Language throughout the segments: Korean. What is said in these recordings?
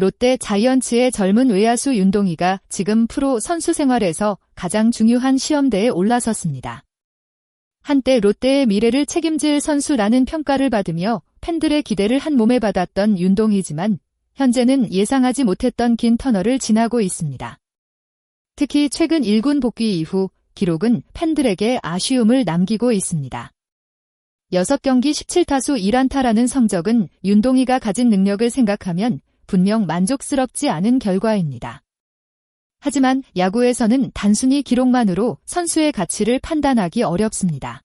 롯데 자이언츠의 젊은 외야수 윤동희가 지금 프로 선수 생활에서 가장 중요한 시험대에 올라섰습니다. 한때 롯데의 미래를 책임질 선수라는 평가를 받으며 팬들의 기대를 한 몸에 받았던 윤동희지만 현재는 예상하지 못했던 긴 터널을 지나고 있습니다. 특히 최근 1군 복귀 이후 기록은 팬들에게 아쉬움을 남기고 있습니다. 6경기 17타수 1안타라는 성적은 윤동희가 가진 능력을 생각하면 분명 만족스럽지 않은 결과입니다. 하지만 야구에서는 단순히 기록만으로 선수의 가치를 판단하기 어렵습니다.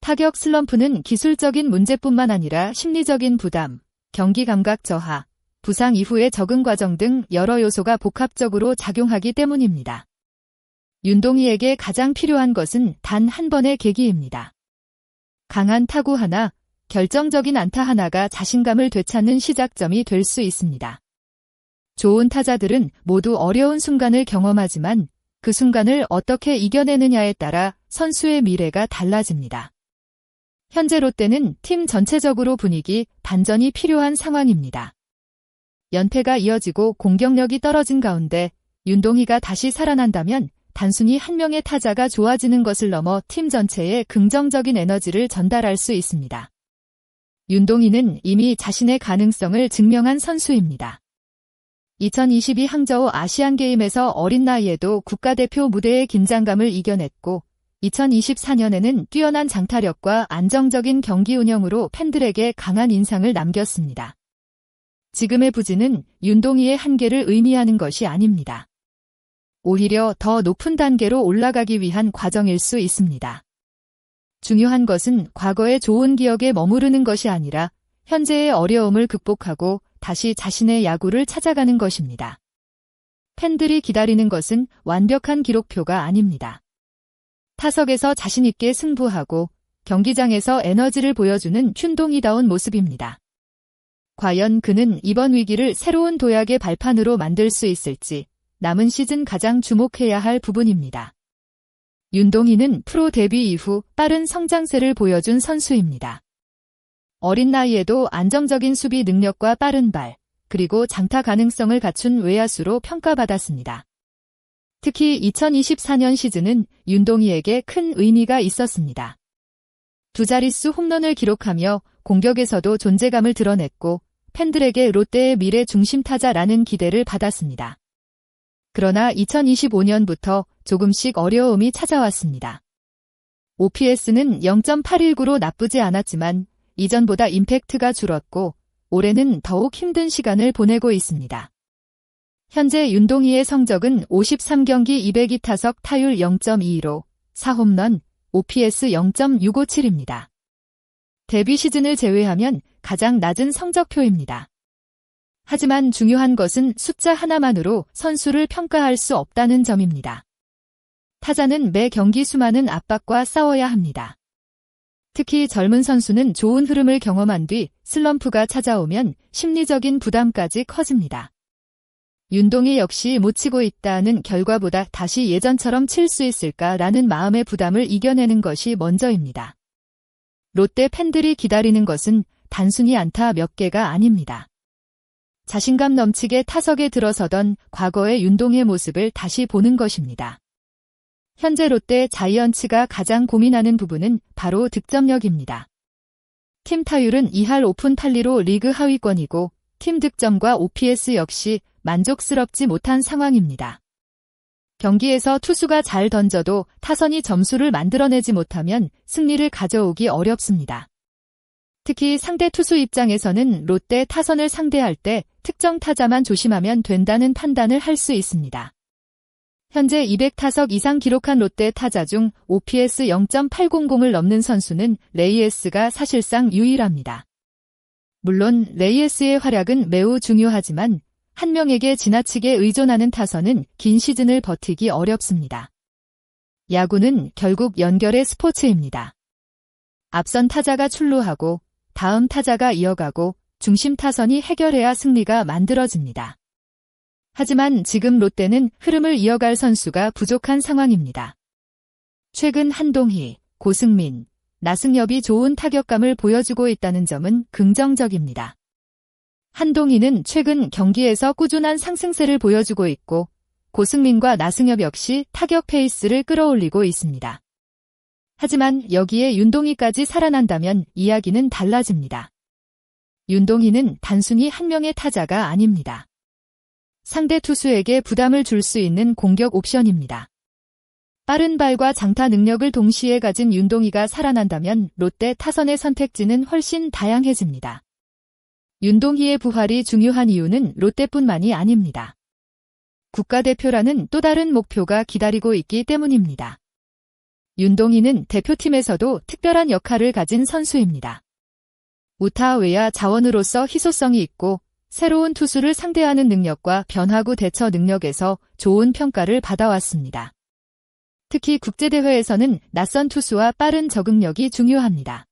타격 슬럼프는 기술적인 문제뿐만 아니라 심리적인 부담, 경기 감각 저하, 부상 이후의 적응 과정 등 여러 요소가 복합적으로 작용하기 때문입니다. 윤동희에게 가장 필요한 것은 단 한 번의 계기입니다. 강한 타구 하나, 결정적인 안타 하나가 자신감을 되찾는 시작점이 될 수 있습니다. 좋은 타자들은 모두 어려운 순간을 경험하지만 그 순간을 어떻게 이겨내느냐에 따라 선수의 미래가 달라집니다. 현재 롯데는 팀 전체적으로 분위기 반전이 필요한 상황입니다. 연패가 이어지고 공격력이 떨어진 가운데 윤동희가 다시 살아난다면 단순히 한 명의 타자가 좋아지는 것을 넘어 팀 전체에 긍정적인 에너지를 전달할 수 있습니다. 윤동희는 이미 자신의 가능성을 증명한 선수입니다. 2022 항저우 아시안게임에서 어린 나이에도 국가대표 무대의 긴장감을 이겨냈고 2024년에는 뛰어난 장타력과 안정적인 경기 운영으로 팬들에게 강한 인상을 남겼습니다. 지금의 부진은 윤동희의 한계를 의미하는 것이 아닙니다. 오히려 더 높은 단계로 올라가기 위한 과정일 수 있습니다. 중요한 것은 과거의 좋은 기억에 머무르는 것이 아니라 현재의 어려움을 극복하고 다시 자신의 야구를 찾아가는 것입니다. 팬들이 기다리는 것은 완벽한 기록표가 아닙니다. 타석에서 자신있게 승부하고 경기장에서 에너지를 보여주는 윤동희다운 모습입니다. 과연 그는 이번 위기를 새로운 도약의 발판으로 만들 수 있을지 남은 시즌 가장 주목해야 할 부분입니다. 윤동희는 프로 데뷔 이후 빠른 성장세를 보여준 선수입니다. 어린 나이에도 안정적인 수비 능력과 빠른 발, 그리고 장타 가능성을 갖춘 외야수로 평가받았습니다. 특히 2024년 시즌은 윤동희에게 큰 의미가 있었습니다. 두 자릿수 홈런을 기록하며 공격에서도 존재감을 드러냈고 팬들에게 롯데의 미래 중심 타자라는 기대를 받았습니다. 그러나 2025년부터 조금씩 어려움이 찾아왔습니다. OPS는 0.819로 나쁘지 않았지만 이전보다 임팩트가 줄었고 올해는 더욱 힘든 시간을 보내고 있습니다. 현재 윤동희의 성적은 53경기 202타석 타율 0.22로 4홈런, OPS 0.657입니다. 데뷔 시즌을 제외하면 가장 낮은 성적표입니다. 하지만 중요한 것은 숫자 하나만으로 선수를 평가할 수 없다는 점입니다. 타자는 매 경기 수많은 압박과 싸워야 합니다. 특히 젊은 선수는 좋은 흐름을 경험한 뒤 슬럼프가 찾아오면 심리적인 부담까지 커집니다. 윤동희 역시 못 치고 있다는 결과보다 다시 예전처럼 칠 수 있을까라는 마음의 부담을 이겨내는 것이 먼저입니다. 롯데 팬들이 기다리는 것은 단순히 안타 몇 개가 아닙니다. 자신감 넘치게 타석에 들어서던 과거의 윤동희의 모습을 다시 보는 것입니다. 현재 롯데 자이언츠가 가장 고민하는 부분은 바로 득점력입니다. 팀 타율은 2할 5푼 8리로 리그 하위권이고 팀 득점과 OPS 역시 만족스럽지 못한 상황입니다. 경기에서 투수가 잘 던져도 타선이 점수를 만들어내지 못하면 승리를 가져오기 어렵습니다. 특히 상대 투수 입장에서는 롯데 타선을 상대할 때 특정 타자만 조심하면 된다는 판단을 할 수 있습니다. 현재 200타석 이상 기록한 롯데 타자 중 OPS 0.800을 넘는 선수는 레이에스가 사실상 유일합니다. 물론 레이에스의 활약은 매우 중요하지만 한 명에게 지나치게 의존하는 타선은 긴 시즌을 버티기 어렵습니다. 야구는 결국 연결의 스포츠입니다. 앞선 타자가 출루하고 다음 타자가 이어가고 중심 타선이 해결해야 승리가 만들어집니다. 하지만 지금 롯데는 흐름을 이어갈 선수가 부족한 상황입니다. 최근 한동희, 고승민, 나승엽이 좋은 타격감을 보여주고 있다는 점은 긍정적입니다. 한동희는 최근 경기에서 꾸준한 상승세를 보여주고 있고 고승민과 나승엽 역시 타격 페이스를 끌어올리고 있습니다. 하지만 여기에 윤동희까지 살아난다면 이야기는 달라집니다. 윤동희는 단순히 한 명의 타자가 아닙니다. 상대 투수에게 부담을 줄 수 있는 공격 옵션입니다. 빠른 발과 장타 능력을 동시에 가진 윤동희가 살아난다면 롯데 타선의 선택지는 훨씬 다양해집니다. 윤동희의 부활이 중요한 이유는 롯데뿐만이 아닙니다. 국가대표라는 또 다른 목표가 기다리고 있기 때문입니다. 윤동희는 대표팀에서도 특별한 역할을 가진 선수입니다. 우타 외야 자원으로서 희소성이 있고 새로운 투수를 상대하는 능력과 변화구 대처 능력에서 좋은 평가를 받아왔습니다. 특히 국제대회에서는 낯선 투수와 빠른 적응력이 중요합니다.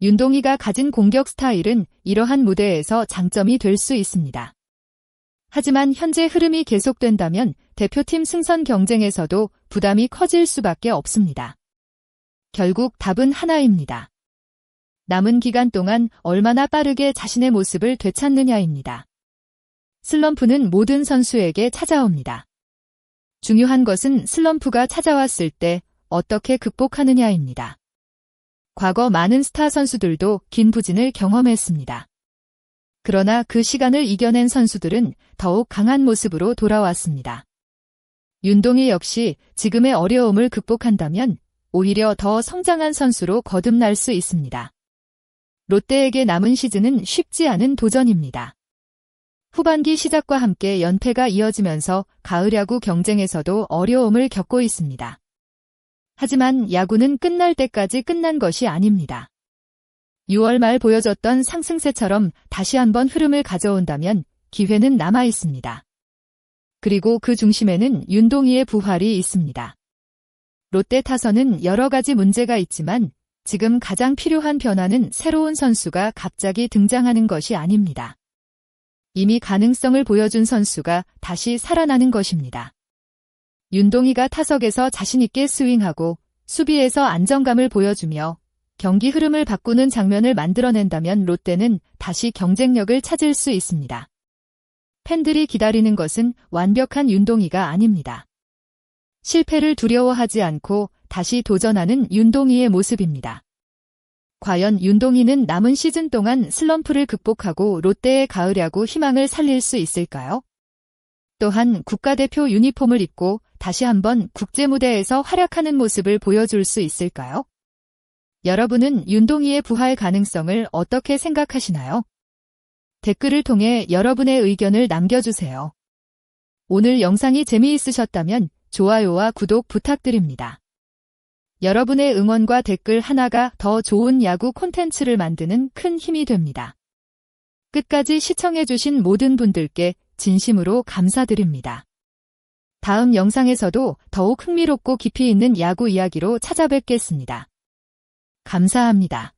윤동희가 가진 공격 스타일은 이러한 무대에서 장점이 될 수 있습니다. 하지만 현재 흐름이 계속된다면 대표팀 승선 경쟁에서도 부담이 커질 수밖에 없습니다. 결국 답은 하나입니다. 남은 기간 동안 얼마나 빠르게 자신의 모습을 되찾느냐입니다. 슬럼프는 모든 선수에게 찾아옵니다. 중요한 것은 슬럼프가 찾아왔을 때 어떻게 극복하느냐입니다. 과거 많은 스타 선수들도 긴 부진을 경험했습니다. 그러나 그 시간을 이겨낸 선수들은 더욱 강한 모습으로 돌아왔습니다. 윤동희 역시 지금의 어려움을 극복한다면 오히려 더 성장한 선수로 거듭날 수 있습니다. 롯데에게 남은 시즌은 쉽지 않은 도전입니다. 후반기 시작과 함께 연패가 이어지면서 가을 야구 경쟁에서도 어려움을 겪고 있습니다. 하지만 야구는 끝날 때까지 끝난 것이 아닙니다. 6월 말 보여줬던 상승세처럼 다시 한번 흐름을 가져온다면 기회는 남아 있습니다. 그리고 그 중심에는 윤동희의 부활이 있습니다. 롯데 타선은 여러 가지 문제가 있지만 지금 가장 필요한 변화는 새로운 선수가 갑자기 등장하는 것이 아닙니다. 이미 가능성을 보여준 선수가 다시 살아나는 것입니다. 윤동희가 타석에서 자신있게 스윙하고 수비에서 안정감을 보여주며 경기 흐름을 바꾸는 장면을 만들어낸다면 롯데는 다시 경쟁력을 찾을 수 있습니다. 팬들이 기다리는 것은 완벽한 윤동희가 아닙니다. 실패를 두려워하지 않고 다시 도전하는 윤동희의 모습입니다. 과연 윤동희는 남은 시즌 동안 슬럼프를 극복하고 롯데의 가을 야구 희망을 살릴 수 있을까요? 또한 국가대표 유니폼을 입고 다시 한번 국제무대에서 활약하는 모습을 보여줄 수 있을까요? 여러분은 윤동희의 부활 가능성을 어떻게 생각하시나요? 댓글을 통해 여러분의 의견을 남겨주세요. 오늘 영상이 재미있으셨다면 좋아요와 구독 부탁드립니다. 여러분의 응원과 댓글 하나가 더 좋은 야구 콘텐츠를 만드는 큰 힘이 됩니다. 끝까지 시청해주신 모든 분들께 진심으로 감사드립니다. 다음 영상에서도 더욱 흥미롭고 깊이 있는 야구 이야기로 찾아뵙겠습니다. 감사합니다.